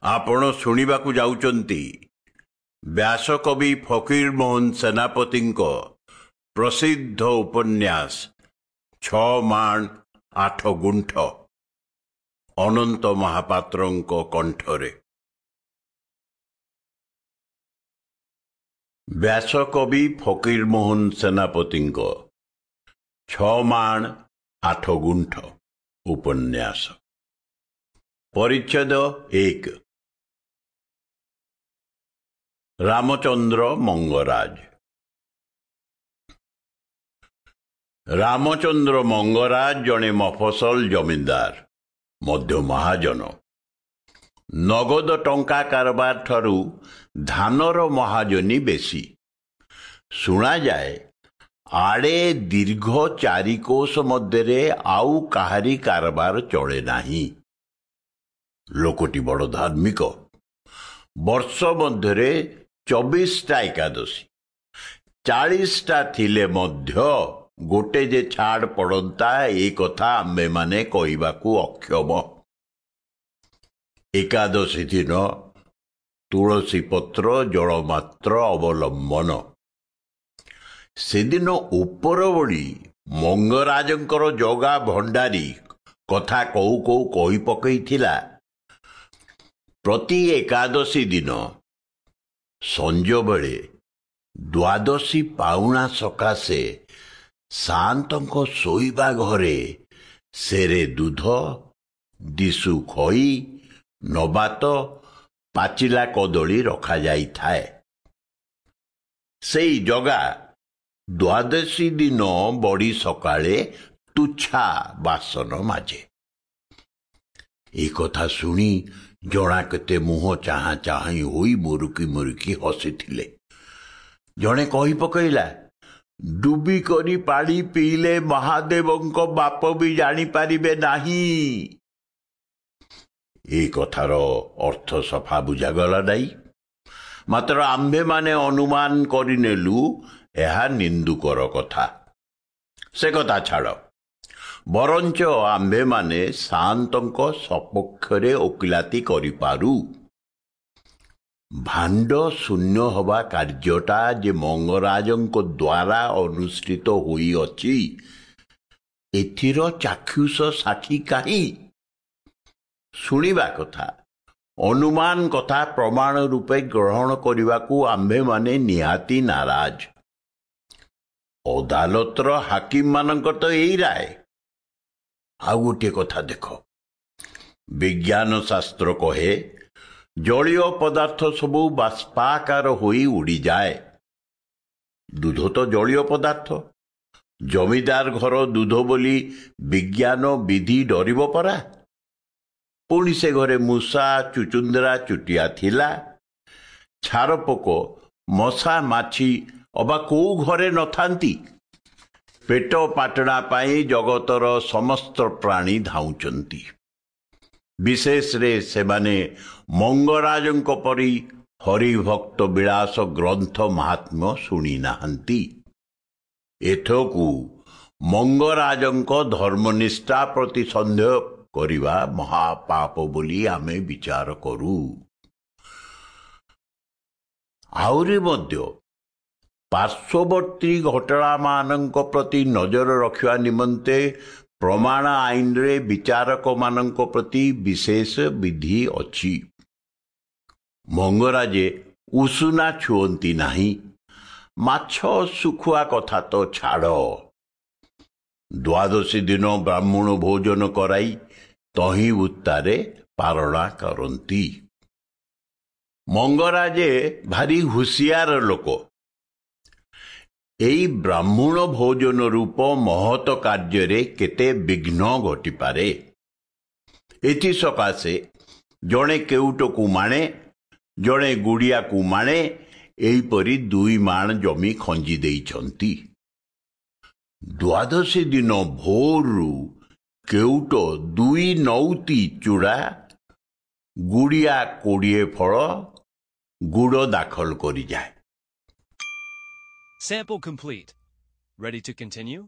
ଆପଣ ଶୁଣିବାକୁ ଯାଉଛନ୍ତି ବ୍ୟାସକବି ଫକୀରମୋହନ ସେନାପତିଙ୍କ ପ୍ରସିଦ୍ଧ ଉପନ୍ୟାସ 6 ମାଣ 8 ଗୁଣ୍ଠ ଅନନ୍ତ ମହାପାତ୍ରଙ୍କ କଣ୍ଠରେ। ବ୍ୟାସକବି ଫକୀରମୋହନ ସେନାପତିଙ୍କ 6 ମାଣ 8 ଗୁଣ୍ଠ ଉପନ୍ୟାସ ପରିଚ୍ଛେଦ 1। ରାମଚନ୍ଦ୍ର ମଙ୍ଗରାଜ। ରାମଚନ୍ଦ୍ର ମଙ୍ଗରାଜ ଜଣେ ମଫସଲ ଜମିଦାର, ମଧ୍ୟ ମହାଜନ। ନଗଦ ଟଙ୍କା କାରବାର ଠାରୁ ଧାନର ମହାଜନୀ ବେଶୀ। ଶୁଣାଯାଏ ଆଡ଼େ ଦୀର୍ଘ 4 କୋଶ ମଧ୍ୟରେ ଆଉ କାହାରି କାରବାର ଚଳେ ନାହିଁ। ଲୋକଟି ବଡ଼ ଧାର୍ମିକ। ବର୍ଷ ମଧ୍ୟରେ 24ଟା ଏକାଦଶୀ, 40ଟା ଥିଲେ ମଧ୍ୟ ଗୋଟେ ଯେ ଛାଡ଼ ପଡ଼ନ୍ତା, ଏ କଥା ଆମ୍ଭେମାନେ କହିବାକୁ ଅକ୍ଷମ। ଏକାଦଶୀ ଦିନ ତୁଳସୀ ପତ୍ର ଜଳ ମାତ୍ର ଅବଲମ୍ବନ। ସେଦିନ ଉପର ଓଳି ମଙ୍ଗରାଜଙ୍କର ଜଗା ଭଣ୍ଡାରୀ କଥା କହୁ କହୁ କହି ପକେଇଥିଲା, ପ୍ରତି ଏକାଦଶୀ ଦିନ ସଞ୍ଜବେଳେ ଦ୍ୱାଦଶୀ ପାଉଣା ସକାଶେ ସାଆନ୍ତଙ୍କ ଶୋଇବା ଘରେ ସେରେ ଦୁଧ, ଦିଶୁ ଖଇ, ନବାତ, ପାଚିଲା କଦଳୀ ରଖାଯାଇଥାଏ। ସେଇ ଜଗା ଦ୍ୱାଦଶୀ ଦିନ ବଡ଼ି ସକାଳେ ତୁଚ୍ଛା ବାସନ ମାଜେ। ଏ କଥା ଶୁଣି ଜଣା କେତେ ମୁହଁ ଚାହାଁ ଚାହିଁ ହୋଇ ମୁରୁକି ମୁରୁକି ହସିଥିଲେ। ଜଣେ କହି ପକେଇଲା, ଡୁବି କରି ପାଣି ପିଇଲେ ମହାଦେବଙ୍କ ବାପ ବି ଜାଣିପାରିବେ ନାହିଁ। ଏ କଥାର ଅର୍ଥ ସଫା ବୁଝାଗଲା ନାହିଁ। ମାତ୍ର ଆମ୍ଭେମାନେ ଅନୁମାନ କରିନେଲୁ ଏହା ନିନ୍ଦୁକର କଥା। ସେ କଥା ଛାଡ଼। ବରଞ୍ଚ ଆମ୍ଭେମାନେ ସାଆନ୍ତଙ୍କ ସପକ୍ଷରେ ଓକିଲାତି କରିପାରୁ। ଭାଣ୍ଡ ଶୂନ୍ୟ ହେବା କାର୍ଯ୍ୟଟା ଯେ ମଙ୍ଗରାଜଙ୍କ ଦ୍ୱାରା ଅନୁଷ୍ଠିତ ହୋଇଅଛି, ଏଥିର ଚାକ୍ଷୁଷ ସାକ୍ଷୀ କାହିଁ? ଶୁଣିବା କଥା, ଅନୁମାନ କଥା ପ୍ରମାଣ ରୂପେ ଗ୍ରହଣ କରିବାକୁ ଆମ୍ଭେମାନେ ନିହାତି ନାରାଜ। ଅଦାଲତର ହାକିମମାନଙ୍କର ତ ଏଇ ରାୟ। ଆଉ ଗୋଟିଏ କଥା ଦେଖ, ବିଜ୍ଞାନ ଶାସ୍ତ୍ର କହେ ଜଳୀୟ ପଦାର୍ଥ ସବୁ ବାଷ୍ପାକାର ହୋଇ ଉଡ଼ିଯାଏ। ଦୁଧ ତ ଜଳୀୟ ପଦାର୍ଥ। ଜମିଦାର ଘର ଦୁଧ ବୋଲି ବିଜ୍ଞାନ ବିଧି ଡରିବ ପରା। ପୁଣି ସେ ଘରେ ମୂଷା, ଚୁଚୁନ୍ଦ୍ରା, ଚୁଟିଆ ଥିଲା। ଛାରପୋକ, ମଶା, ମାଛି ଅବା କୋଉ ଘରେ ନଥାନ୍ତି? ପେଟ ପାଟଣା ପାଇଁ ଜଗତର ସମସ୍ତ ପ୍ରାଣୀ ଧାଉଁଛନ୍ତି। ବିଶେଷରେ ସେମାନେ ମଙ୍ଗରାଜଙ୍କ ପରି ହରିଭକ୍ତ ବିଳାସ ଗ୍ରନ୍ଥ ମାହାତ୍ମ୍ୟ ଶୁଣି ନାହାନ୍ତି। ଏଥକୁ ମଙ୍ଗରାଜଙ୍କ ଧର୍ମନିଷ୍ଠା ପ୍ରତି ସନ୍ଦେହ କରିବା ମହାପାପ ବୋଲି ଆମେ ବିଚାର କରୁ। ଆହୁରି ମଧ୍ୟ ପାର୍ଶ୍ୱବର୍ତ୍ତୀ ଘଟଣାମାନଙ୍କ ପ୍ରତି ନଜର ରଖିବା ନିମନ୍ତେ ପ୍ରମାଣ ଆଇନରେ ବିଚାରକମାନଙ୍କ ପ୍ରତି ବିଶେଷ ବିଧି ଅଛି। ମଙ୍ଗରାଜେ ଉଷୁନା ଛୁଅନ୍ତି ନାହିଁ। ମାଛ ଶୁଖୁଆ କଥା ତ ଛାଡ଼। ଦ୍ୱାଦଶୀ ଦିନ ବ୍ରାହ୍ମଣ ଭୋଜନ କରାଇ ତହିଁ ଉତ୍ତାରେ ପାରଣା କରନ୍ତି। ମଙ୍ଗରାଜେ ଭାରି ହୁସିଆର ଲୋକ। ଏଇ ବ୍ରାହ୍ମଣ ଭୋଜନ ରୂପ ମହତ କାର୍ଯ୍ୟରେ କେତେ ବିଘ୍ନ ଘଟିପାରେ। ଏଥିସକାଶେ ଜଣେ କେଉଟକୁ ମାଣେ, ଜଣେ ଗୁଡ଼ିଆକୁ ମାଣେ, ଏହିପରି 2 ମାଣ ଜମି ଖଞ୍ଜି ଦେଇଛନ୍ତି। ଦ୍ୱାଦଶୀ ଦିନ ଭୋରରୁ କେଉଟ 2 ନଉତି ଚୂଡ଼ା, ଗୁଡ଼ିଆ 20 ଫଳ ଗୁଡ଼ ଦାଖଲ କରିଯାଏ। Sample complete. Ready to continue?